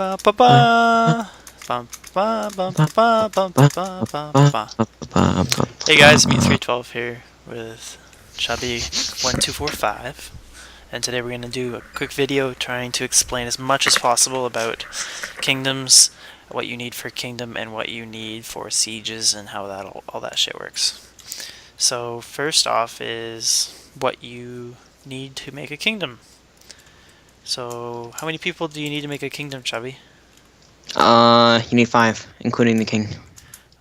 Ba ba ba. Bum, ba, bum, ba, bum, ba, ba, ba, ba, ba. Hey guys, Me312 here with Chubby1245, and today we're going to do a quick video trying to explain as much as possible about kingdoms, what you need for kingdom, and what you need for sieges, and how that all that shit works. So first off is what you need to make a kingdom. So how many people do you need to make a kingdom, Chubby? You need 5, including the king.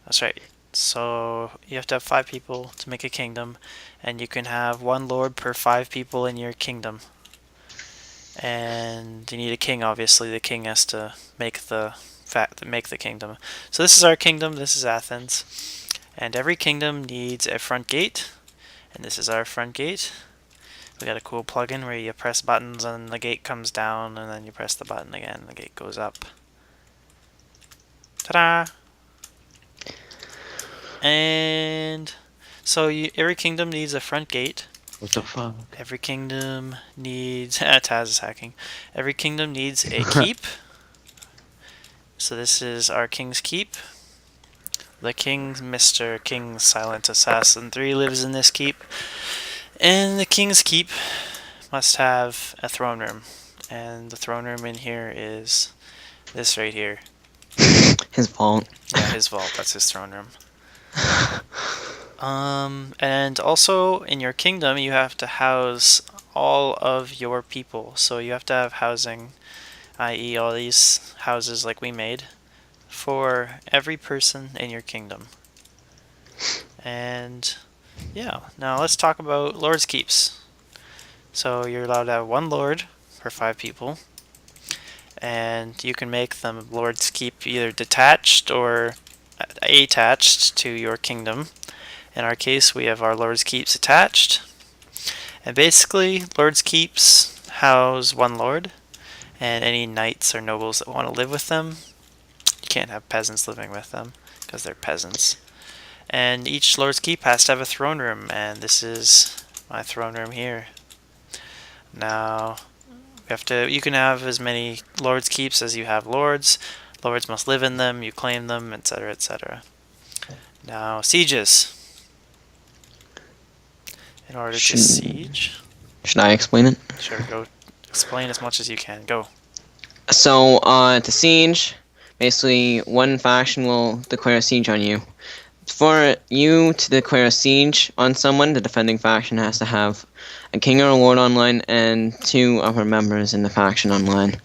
That's right. So you have to have 5 people to make a kingdom, and you can have 1 lord per 5 people in your kingdom. And you need a king, obviously. The king has to make the kingdom. So this is our kingdom. This is Athens, and every kingdom needs a front gate, and this is our front gate. We got a cool plugin where you press buttons and the gate comes down, and then you press the button again, and the gate goes up. Ta-da! And so every kingdom needs a front gate. What the fuck? Every kingdom needs... Taz is hacking. Every kingdom needs a keep. So this is our king's keep. The king, Mr. King Silent Assassin 3 lives in this keep. And the king's keep must have a throne room. And the throne room in here is this right here. His vault. Yeah, his vault. That's his throne room. And also in your kingdom you have to house all of your people. So you have to have housing, i.e. all these houses like we made, for every person in your kingdom. And yeah, now let's talk about lord's keeps. So you're allowed to have 1 lord per 5 people, and you can make them lord's keep either detached or attached to your kingdom. In our case, we have our lord's keeps attached, and basically lord's keeps house 1 lord and any knights or nobles that want to live with them. You can't have peasants living with them because they're peasants. And each lord's keep has to have a throne room, and this is my throne room here. Now you can have as many lord's keeps as you have lords. Lords must live in them, you claim them, etc., etc. Now, sieges. In order to siege... Should I explain it? Sure, go explain as much as you can. Go. So, to siege, basically one faction will declare a siege on you. For you to declare a siege on someone, the defending faction has to have a king or a lord online and 2 other members in the faction online.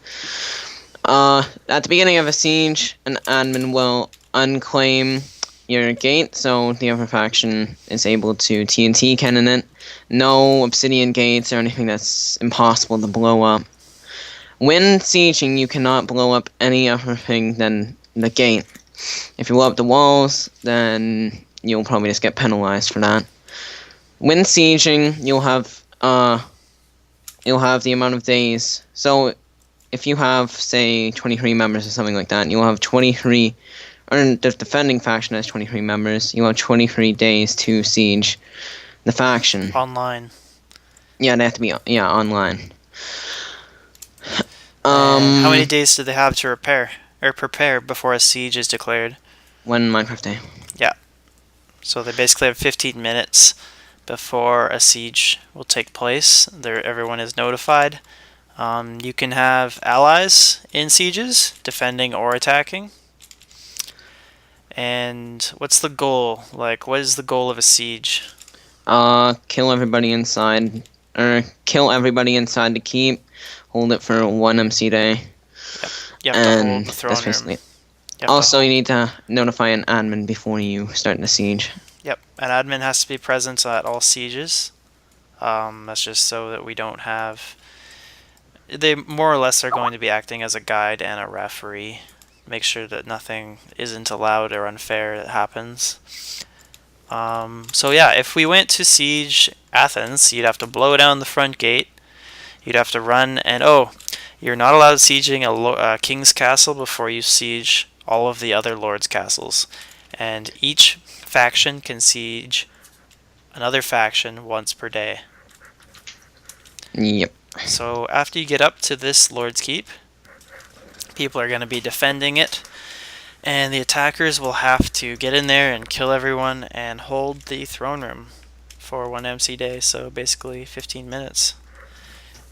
At the beginning of a siege, an admin will unclaim your gate, so the other faction is able to TNT cannon it. No obsidian gates or anything that's impossible to blow up. When sieging, you cannot blow up any other thing than the gate. If you blow up the walls, then you'll probably just get penalized for that. When sieging, you'll have the amount of days. So if you have, say, 23 members or something like that, you'll have 23, or the defending faction has 23 members, you'll have 23 days to siege the faction. Online. Yeah, they have to be, online. How many days do they have to prepare before a siege is declared? 1 Minecraft day. Yeah. So they basically have 15 minutes before a siege will take place. Everyone is notified. You can have allies in sieges, defending or attacking. And what's the goal? Like, what is the goal of a siege? Kill everybody inside, or kill everybody inside the keep. Hold it for 1 MC day. Yep. You have to hold the throne room. Also, you need to notify an admin before you start the siege. Yep, an admin has to be present at all sieges. That's just so that we don't have... They more or less are going to be acting as a guide and a referee. Make sure that nothing isn't allowed or unfair that happens. So yeah, if we went to siege Athens, you'd have to blow down the front gate. You'd have to run, and you're not allowed sieging a king's castle before you siege all of the other lords' castles. And each faction can siege another faction once per day. Yep. So after you get up to this lord's keep, people are going to be defending it, and the attackers will have to get in there and kill everyone and hold the throne room for 1 MC day, so basically 15 minutes.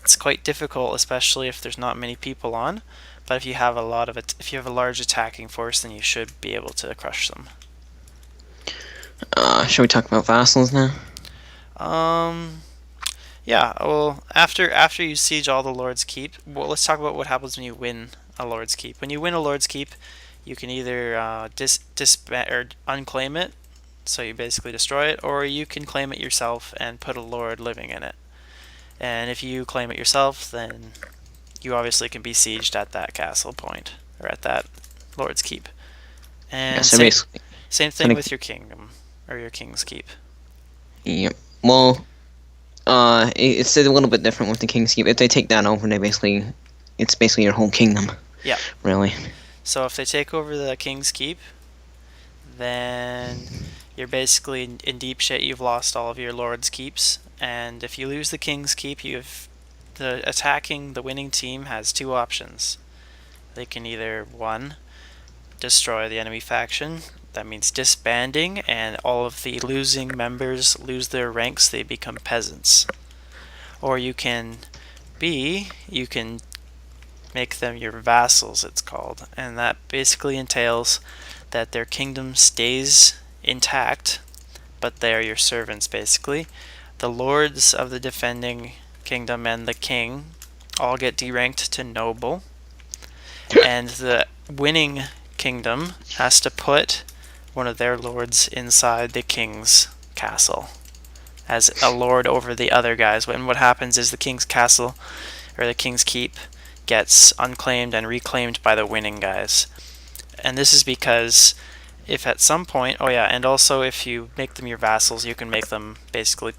It's quite difficult, especially if there's not many people on, but if you have a lot of it, if you have a large attacking force, then you should be able to crush them. Should we talk about vassals now? Yeah. Well, after you siege all the Lord's Keep, well, let's talk about what happens when you win a Lord's Keep. When you win a Lord's Keep, you can either disband or unclaim it, so you basically destroy it, or you can claim it yourself and put a lord living in it. And if you claim it yourself, then you obviously can be sieged at that castle point or at that Lord's Keep. And Yeah, so basically, same thing with your kingdom or your King's Keep. Yep. Well, it's a little bit different with the King's Keep. If they take that over, it's basically your whole kingdom. Yeah. Really. So if they take over the King's Keep, then you're basically in deep shit. You've lost all of your Lord's Keeps, and if you lose the King's Keep, the winning team has two options. They can either, one, destroy the enemy faction. That means disbanding, and all of the losing members lose their ranks. They become peasants. Or you can make them your vassals, it's called, and that basically entails that their kingdom stays intact, but they are your servants, basically. The lords of the defending kingdom and the king all get deranked to noble, and the winning kingdom has to put one of their lords inside the king's castle as a lord over the other guys. And what happens is the king's castle, or the King's Keep, gets unclaimed and reclaimed by the winning guys. And this is because if at some point, and also if you make them your vassals, you can make them basically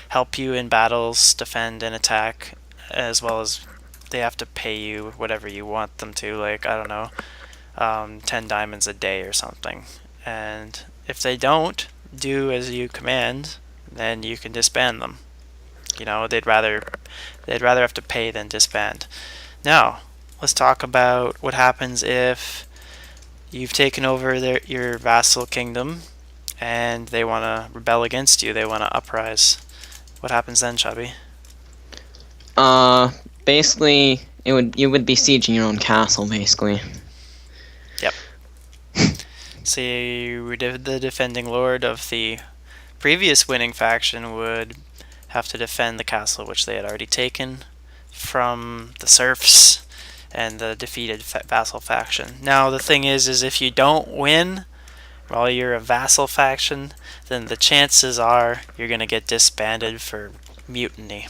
help you in battles, defend and attack, as well as they have to pay you whatever you want them to, like, I don't know, 10 diamonds a day or something. And if they don't do as you command, then you can disband them. You know, they'd rather have to pay than disband. Now, let's talk about what happens if you've taken over your vassal kingdom and they want to rebel against you. They want to uprise. What happens then, Chubby? Basically, you would be sieging your own castle, basically. Yep. So the defending lord of the previous winning faction would have to defend the castle which they had already taken from the serfs and the defeated vassal faction. Now the thing is if you don't win while you're a vassal faction, then the chances are you're gonna get disbanded for mutiny.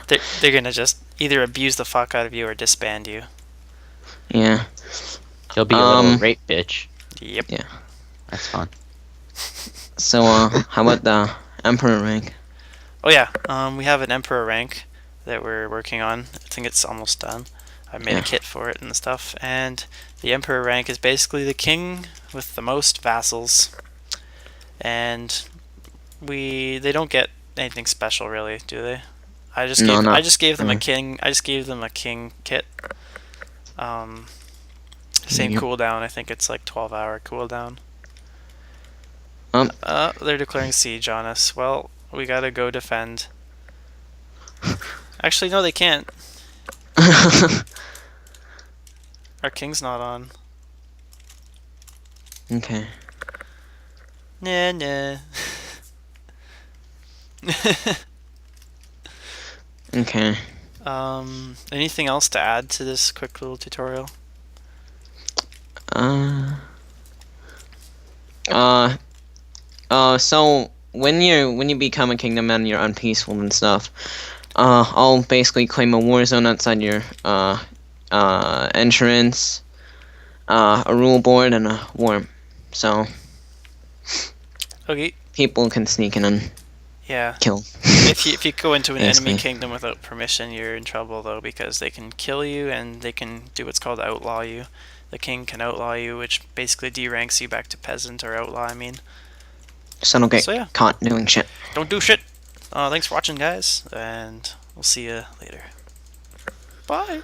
They're gonna just either abuse the fuck out of you or disband you. Yeah. You'll be a little rape bitch. Yep. Yeah. That's fun. So, how about the Emperor rank? Oh yeah, we have an Emperor rank that we're working on. I think it's almost done. I made a kit for it and stuff. And the Emperor rank is basically the king with the most vassals. And they don't get anything special really, do they? I just gave them a king. I just gave them a king kit. Same cooldown. I think it's like 12-hour cooldown. They're declaring siege on us. Well, we gotta go defend. Actually, no, they can't. Our king's not on. Okay. Nah. Okay. Anything else to add to this quick little tutorial? So when you become a kingdom and you're unpeaceful and stuff, I'll basically claim a war zone outside your entrance, a rule board, and a war. So Okay. people can sneak in and kill. If you go into an Basically. enemy kingdom without permission, you're in trouble though, because they can kill you and they can do what's called outlaw you. The king can outlaw you, which basically deranks you back to peasant or outlaw. I mean. So don't get caught doing shit. Don't do shit. Thanks for watching, guys, and we'll see you later. Bye.